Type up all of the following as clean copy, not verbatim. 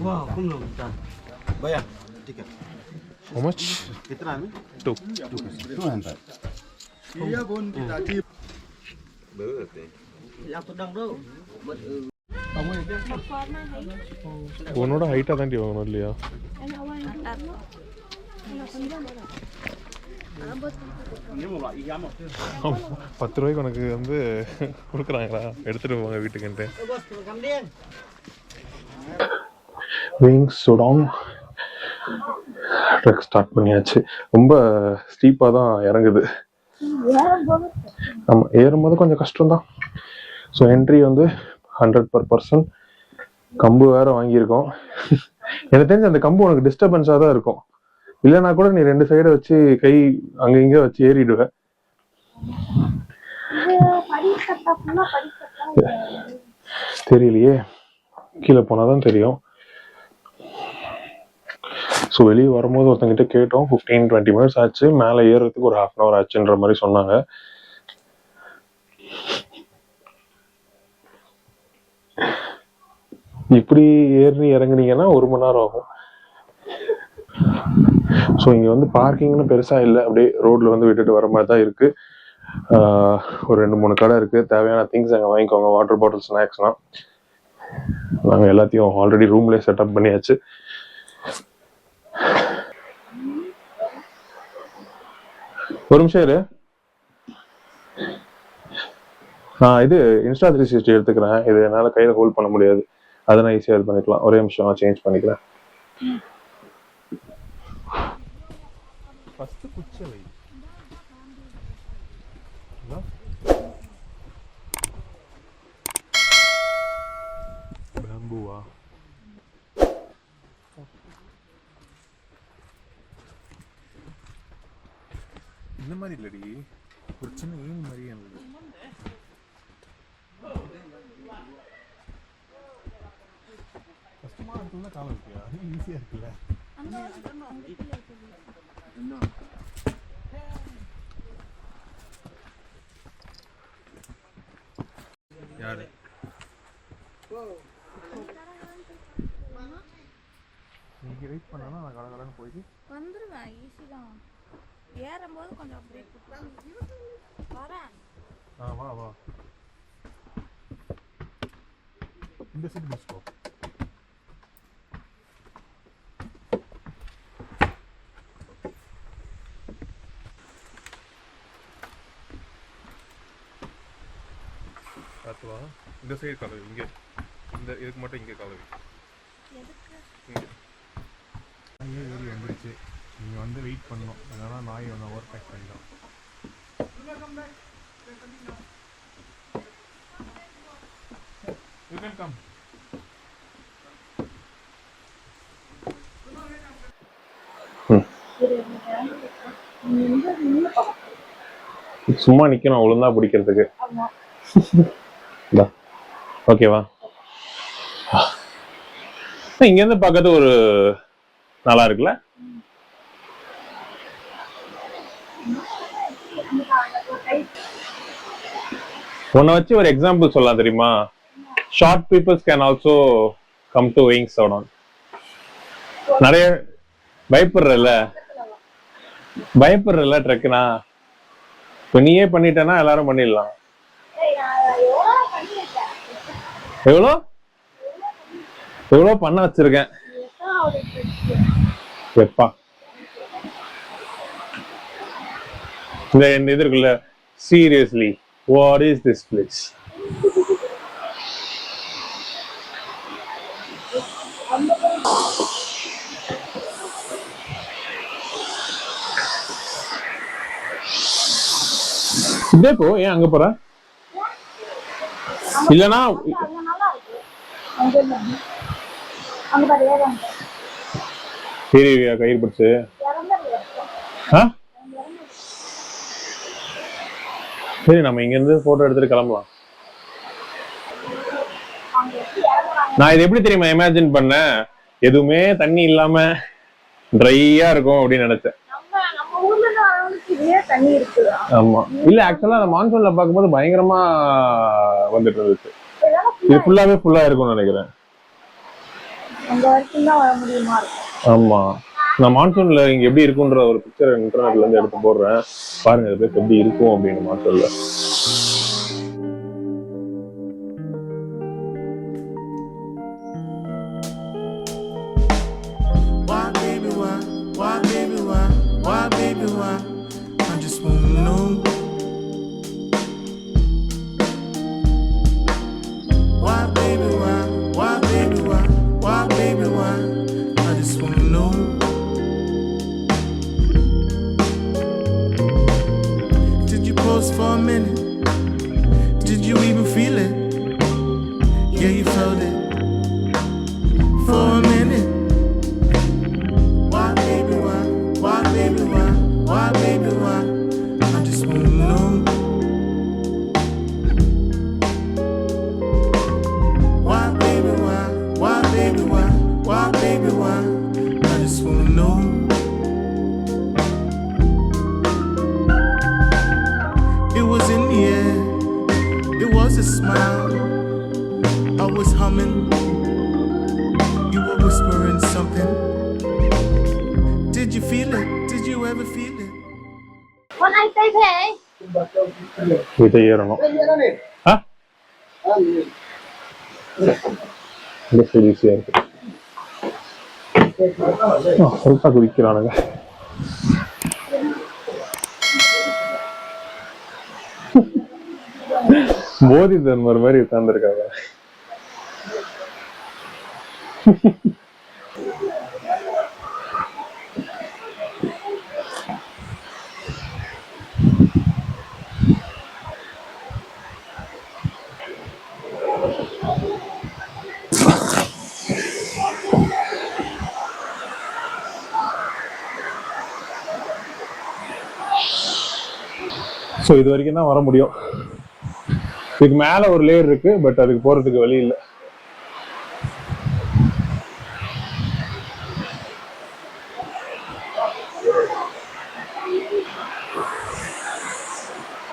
Wow, không lầm ta. Bayar tiket. How much? Kitna में? 2. 200. Iya bun kita chip. Yang pedang tu. உன்னோட ஹைட்டாக தாண்டி வாங்கணும் இல்லையா? ஆமாம், 10 ரூபாய்க்கு உனக்கு வந்து கொடுக்குறாங்களா? எடுத்துகிட்டு போவாங்க வீட்டுக்குன்ட்டு. விங்ஸ் சுடாம் ட்ரெக் ஸ்டார்ட் பண்ணியாச்சு. ரொம்ப ஸ்டீப்பாக தான் இறங்குது. ஆமாம், ஏறும்போது கொஞ்சம் கஷ்டம்தான். ஸோ என்ட்ரி வந்து 100 per person. கம்பு வேற வாங்கியிருக்கோம். எனக்கு தெரிஞ்சு அந்த கம்பு உனக்கு டிஸ்டர்பன்ஸாக தான் இருக்கும். இல்லைன்னா கூட நீ 2 சைடை வச்சு கை அங்க இங்க வச்சு ஏறிடுவ. தெரியலையே, கீழே போனாதான் தெரியும். ஸோ வெளியே வரும்போது ஒருத்தங்கிட்ட கேட்டோம், 15-20 minutes ஆச்சு, மேலே ஏறுறதுக்கு ஒரு 1/2 hour ஆச்சுன்ற மாதிரி சொன்னாங்க. இப்படி ஏறி இறங்குனீங்கன்னா 1 மணி நேரம் ஆகும். ஸோ இங்கே வந்து பார்க்கிங்னு பெருசாக இல்லை, அப்படியே ரோட்ல வந்து விட்டுட்டு வர மாதிரி தான் இருக்கு. ஒரு 2-3 கடை இருக்கு. தேவையான திங்ஸ் அங்கே வாங்கிக்கோங்க, வாட்டர் பாட்டில், ஸ்நாக்ஸ்லாம். நாங்கள் எல்லாத்தையும் ஆல்ரெடி ரூம்லேயே செட்டப் பண்ணியாச்சு. ஒரு நிமிஷம் இரு, நான் இது இன்ஸ்டா 360 எடுத்துக்கிறேன். இது என்னால் கையில் ஹோல்ட் பண்ண முடியாது, அதை நான் ஈஸியாக இது பண்ணிக்கலாம். ஒரே நிமிஷம் நான் சேஞ்ச் பண்ணிக்கிறேன். ஃபர்ஸ்ட் குச்சை வை. பேம்பூவா? இந்த மாதிரி இல்லடி, ஒரு சின்ன ஏணி மாதிரியே இருந்தது. கஷ்டமா இருக்குல்ல காலம் இருக்கியா? அது ஈஸியா இருக்குல்ல. யாரு நீங்க வெயிட் பண்ணா நான் கடகடன்னு போயிட்டு வந்துருவேன். ஈஸி தான். ஏறும்போது கொஞ்சம் பிரேக் வரேன். வா வா, இந்த சைடு டிஸ்கோ. பார்த்துவா, இந்த சைடு கலவை, இங்கே இந்த இதுக்கு மட்டும் இங்கே கலவை. ஏறி வந்துருச்சு. நீங்கள் வந்து வெயிட் பண்ணணும், அதனால் நாய் ஒன்று ஓவர் பேக் பண்ணிடும். You can come. சும்மா நிக்கணும் ஒழுங்கா பிடிக்கிறதுக்கு. ஓகேவா? இங்க இருந்து பார்க்கறது ஒரு நல்லா இருக்குல்ல. உன்னை வச்சு ஒரு எக்ஸாம்பிள் சொல்லலாம் தெரியுமா? Short peoples can also come to wings சவுடான். நிறைய பயப்படுறல ட்ரெக்குனா, இப்போ நீயே பண்ணிட்டேன்னா எல்லாரும் பண்ணிடலாம். எவ்வளோ பண்ண வச்சிருக்கேன். எப்பா இந்த இது இருக்குல்ல, seriously what is this place? இதே போ, ஏன் அங்க போற? இல்லனா சரி கயிறு பிடிச்சு சரி நம்ம இங்க இருந்து போட்டோ எடுத்துட்டு கிளம்பலாம். நான் இது எப்படி தெரியுமா இமேஜின் பண்ணேன், எதுவுமே தண்ணி இல்லாம ட்ரையா இருக்கும் அப்படின்னு நினைச்சேன். ஆமா இல்ல, ஆக்சுவலா அந்த மான்சூன்ல பாக்கும்போது பயங்கரமா வந்துட்டு இருந்துச்சு. இது ஃபுல்லாவே ஃபுல்லா இருக்கும்னு நினைக்கிறேன். அந்த வரைக்கும் தான் வர முடியுமா இருக்கும். ஆமா, நான் மான்சூன்ல இங்க எப்படி இருக்குன்ற ஒரு பிக்சர் இன்டர்நெட்ல இருந்து எடுத்து போடுறேன் பாருங்க, இது எப்படி இருக்கும் அப்படின்னு மான்சூன்ல. For a minute, did you even feel it? Yeah, you felt it for a minute. Why, baby, why? Why, baby, why? Why, baby, why? I just wanna know. Why, baby, why? Why, baby, why? Why, baby, why? I just wanna know. A smile, I was humming, you were whispering something. Did you feel it? Did you ever feel it? Con anh Tây về. இதை ஏறணும். இந்த ஈஸியா இருக்கு. சொல்லிட்டா குடிக்கிறானுங்க. மோதி தர்மர் மாதிரி உட்கார்ந்துருக்காங்க. So இது வரைக்கும் தான் வர முடியும். இதுக்கு மேல ஒரு லேயர் இருக்கு, பட் அதுக்கு போறதுக்கு வழி இல்லை.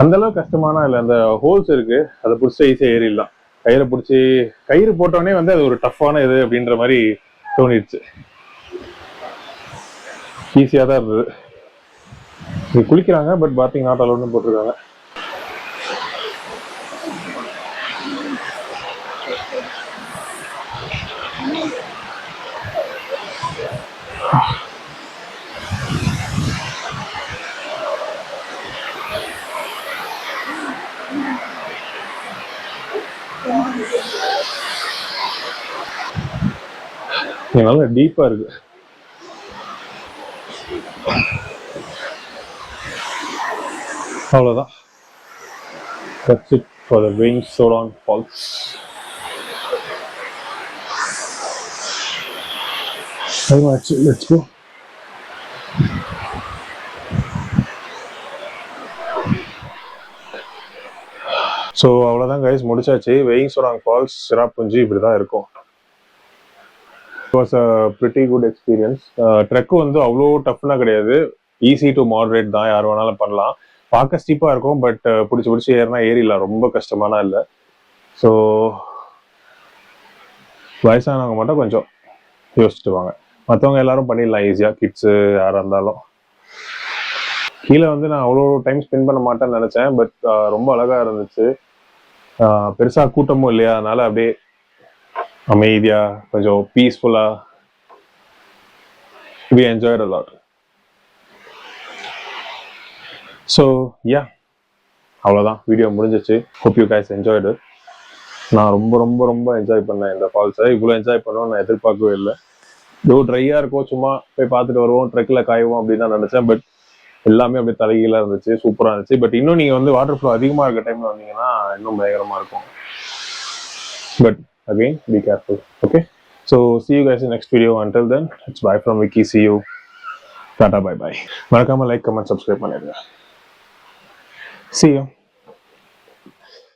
அந்த அளவுக்கு கஷ்டமான இல்லை. அந்த ஹோல்ஸ் இருக்கு, அதை பிடிச்ச ஈஸியா ஏறிடலாம். கயிறு போட்டோடனே வந்து அது ஒரு டஃப்பான இது அப்படின்ற மாதிரி தோணிடுச்சு. ஈஸியா தான் இருந்தது. இது குளிக்கிறாங்க, பட் பாத்திங் நாட் அலோவ்டுன்னு போட்டிருக்காங்க. நல்ல டீப்பா இருக்கு. அவ்வளவுதான். That's it for the Wayne Sodon Falls. Very much. Let's go. So அவ்வளோதான் கைஸ், முடிச்சாச்சு. வெயிங் சோடாங் ஃபால்ஸ் சிராப்புஞ்சி இப்படி தான் இருக்கும். It was a pretty good experience. Trek வந்து அவ்வளோ டஃப்னா கிடையாது, ஈஸி டு மாடரேட் தான், யார் வேணாலும் பண்ணலாம். பார்க்க ஸ்டீப்பாக இருக்கும், பட் பிடிச்சி ஏறினா ஏறிடலாம், ரொம்ப கஷ்டமானா இல்லை. ஸோ வயசானவங்க மட்டும் கொஞ்சம் யோசிச்சுட்டு வாங்க, மற்றவங்க எல்லாரும் பண்ணிடலாம் ஈஸியாக, கிட்ஸு யாராக இருந்தாலும். கீழே வந்து நான் அவ்வளோ டைம் ஸ்பெண்ட் பண்ண மாட்டேன்னு நினச்சேன், பட் ரொம்ப அழகாக இருந்துச்சு. பெருசாக கூட்டமும் இல்லையா, அதனால அப்படியே அமைதியாக கொஞ்சம் பீஸ்ஃபுல்லாக we enjoyed a lot. So yeah, அவ்வளோதான், வீடியோ முடிஞ்சிச்சு. hope you guys enjoyed it. நான் ரொம்ப ரொம்ப ரொம்ப என்ஜாய் பண்ணேன் இந்த ஃபால்ஸை. இவ்வளோ என்ஜாய் பண்ணுவோம் நான் எதிர்பார்க்கவே இல்லை. ஏதோ ட்ரையாக இருக்கும், சும்மா போய் பார்த்துட்டு வருவோம், ட்ரெக்கில் காய்வோம் அப்படின்னு தான் நினச்சேன். பட் எல்லாமே அப்படியே தலைகீழாக இருந்துச்சு, சூப்பராக இருந்துச்சு. பட் இன்னும் நீங்கள் வந்து வாட்டர் ஃப்ளோ அதிகமாக இருக்க டைமில் வந்தீங்கன்னா இன்னும் பயங்கரமாக இருக்கும். But again, be careful. Okay, so see you guys in next video. Until then, it's bye from Vicky. See you. Tata, bye bye. மறக்காம லைக், கமெண்ட், சப்ஸ்கிரைப் பண்ணிடுங்க. See you.